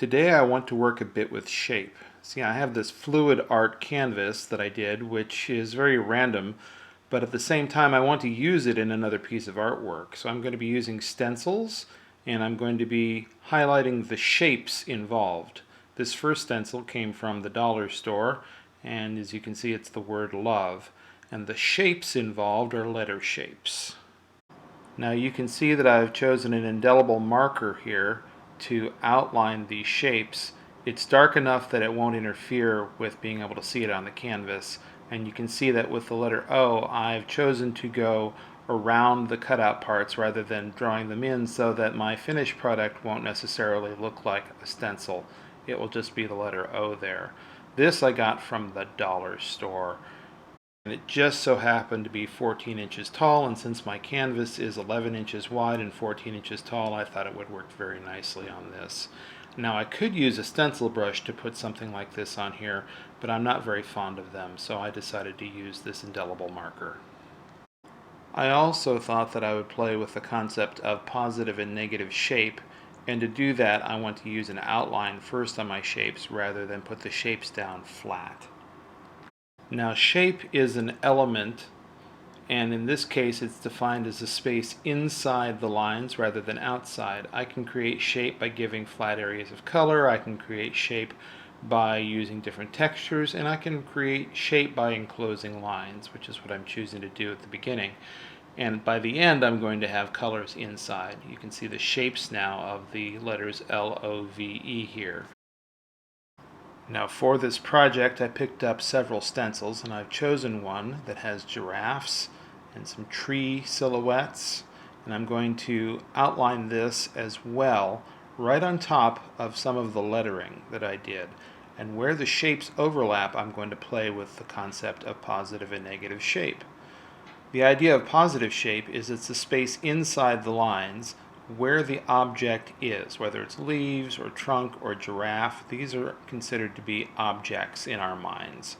Today I want to work a bit with shape. See, I have this fluid art canvas that I did, which is very random, but at the same time I want to use it in another piece of artwork. So I'm going to be using stencils, and I'm going to be highlighting the shapes involved. This first stencil came from the dollar store, and as you can see it's the word love. And the shapes involved are letter shapes. Now you can see that I've chosen an indelible marker here to outline these shapes. It's dark enough that it won't interfere with being able to see it on the canvas, and you can see that with the letter O I've chosen to go around the cutout parts rather than drawing them in, so that my finished product won't necessarily look like a stencil. It will just be the letter O there. This I got from the dollar store. And it just so happened to be 14 inches tall, and since my canvas is 11 inches wide and 14 inches tall, I thought it would work very nicely on this. Now I could use a stencil brush to put something like this on here, but I'm not very fond of them, so I decided to use this indelible marker. I also thought that I would play with the concept of positive and negative shape, and to do that I want to use an outline first on my shapes rather than put the shapes down flat. Now shape is an element, and in this case it's defined as a space inside the lines rather than outside. I can create shape by giving flat areas of color, I can create shape by using different textures, and I can create shape by enclosing lines, which is what I'm choosing to do at the beginning. And by the end I'm going to have colors inside. You can see the shapes now of the letters L-O-V-E here. Now for this project I picked up several stencils, and I've chosen one that has giraffes and some tree silhouettes, and I'm going to outline this as well right on top of some of the lettering that I did. And where the shapes overlap, I'm going to play with the concept of positive and negative shape. The idea of positive shape is it's the space inside the lines where the object is, whether it's leaves or trunk or giraffe. These are considered to be objects in our minds.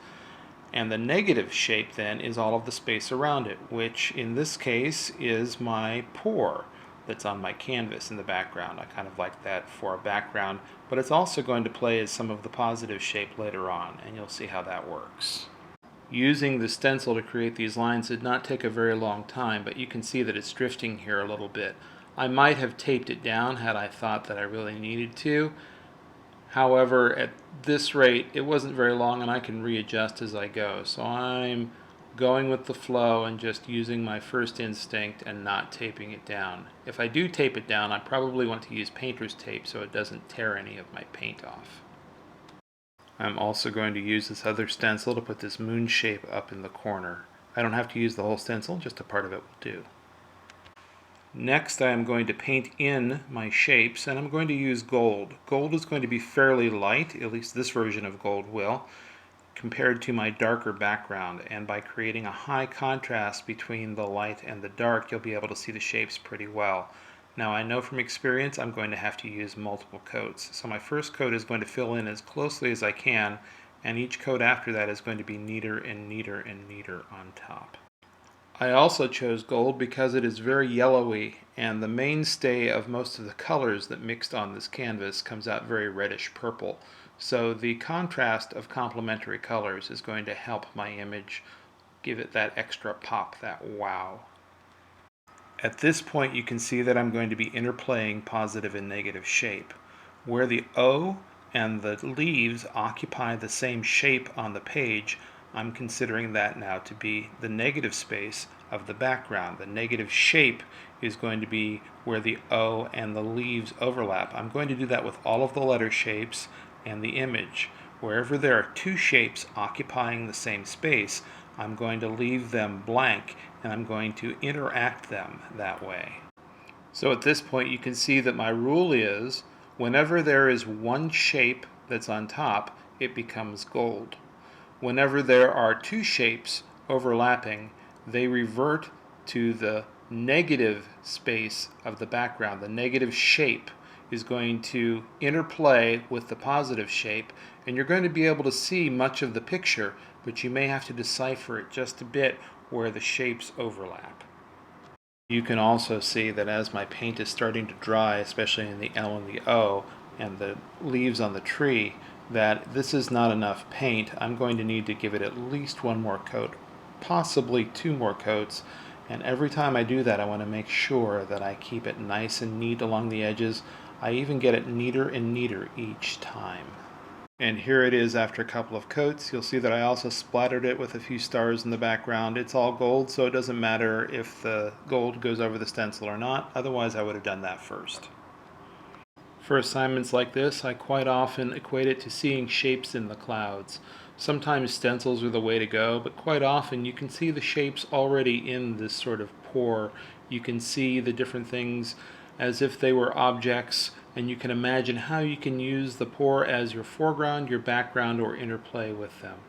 And the negative shape then is all of the space around it, which in this case is my pour that's on my canvas in the background. I kind of like that for a background, but it's also going to play as some of the positive shape later on, and you'll see how that works. Using the stencil to create these lines did not take a very long time, but you can see that it's drifting here a little bit. I might have taped it down had I thought that I really needed to. However, at this rate, it wasn't very long and I can readjust as I go. So I'm going with the flow and just using my first instinct and not taping it down. If I do tape it down, I probably want to use painter's tape so it doesn't tear any of my paint off. I'm also going to use this other stencil to put this moon shape up in the corner. I don't have to use the whole stencil, just a part of it will do. Next I am going to paint in my shapes, and I'm going to use gold. Gold is going to be fairly light, at least this version of gold will, compared to my darker background, and by creating a high contrast between the light and the dark you'll be able to see the shapes pretty well. Now I know from experience I'm going to have to use multiple coats, so my first coat is going to fill in as closely as I can, and each coat after that is going to be neater and neater and neater on top. I also chose gold because it is very yellowy, and the mainstay of most of the colors that mixed on this canvas comes out very reddish purple. So the contrast of complementary colors is going to help my image give it that extra pop, that wow. At this point you can see that I'm going to be interplaying positive and negative shape. Where the O and the leaves occupy the same shape on the page, I'm considering that now to be the negative space of the background. The negative shape is going to be where the O and the leaves overlap. I'm going to do that with all of the letter shapes and the image. Wherever there are two shapes occupying the same space, I'm going to leave them blank and I'm going to interact them that way. So at this point you can see that my rule is whenever there is one shape that's on top, it becomes gold. Whenever there are two shapes overlapping, they revert to the negative space of the background. The negative shape is going to interplay with the positive shape, and you're going to be able to see much of the picture, but you may have to decipher it just a bit where the shapes overlap. You can also see that as my paint is starting to dry, especially in the L and the O, and the leaves on the tree that this is not enough paint. I'm going to need to give it at least one more coat, possibly two more coats. And every time I do that, I want to make sure that I keep it nice and neat along the edges. I even get it neater and neater each time. And here it is after a couple of coats. You'll see that I also splattered it with a few stars in the background. It's all gold, so it doesn't matter if the gold goes over the stencil or not. Otherwise, I would have done that first. For assignments like this, I quite often equate it to seeing shapes in the clouds. Sometimes stencils are the way to go, but quite often you can see the shapes already in this sort of pour. You can see the different things as if they were objects, and you can imagine how you can use the pour as your foreground, your background, or interplay with them.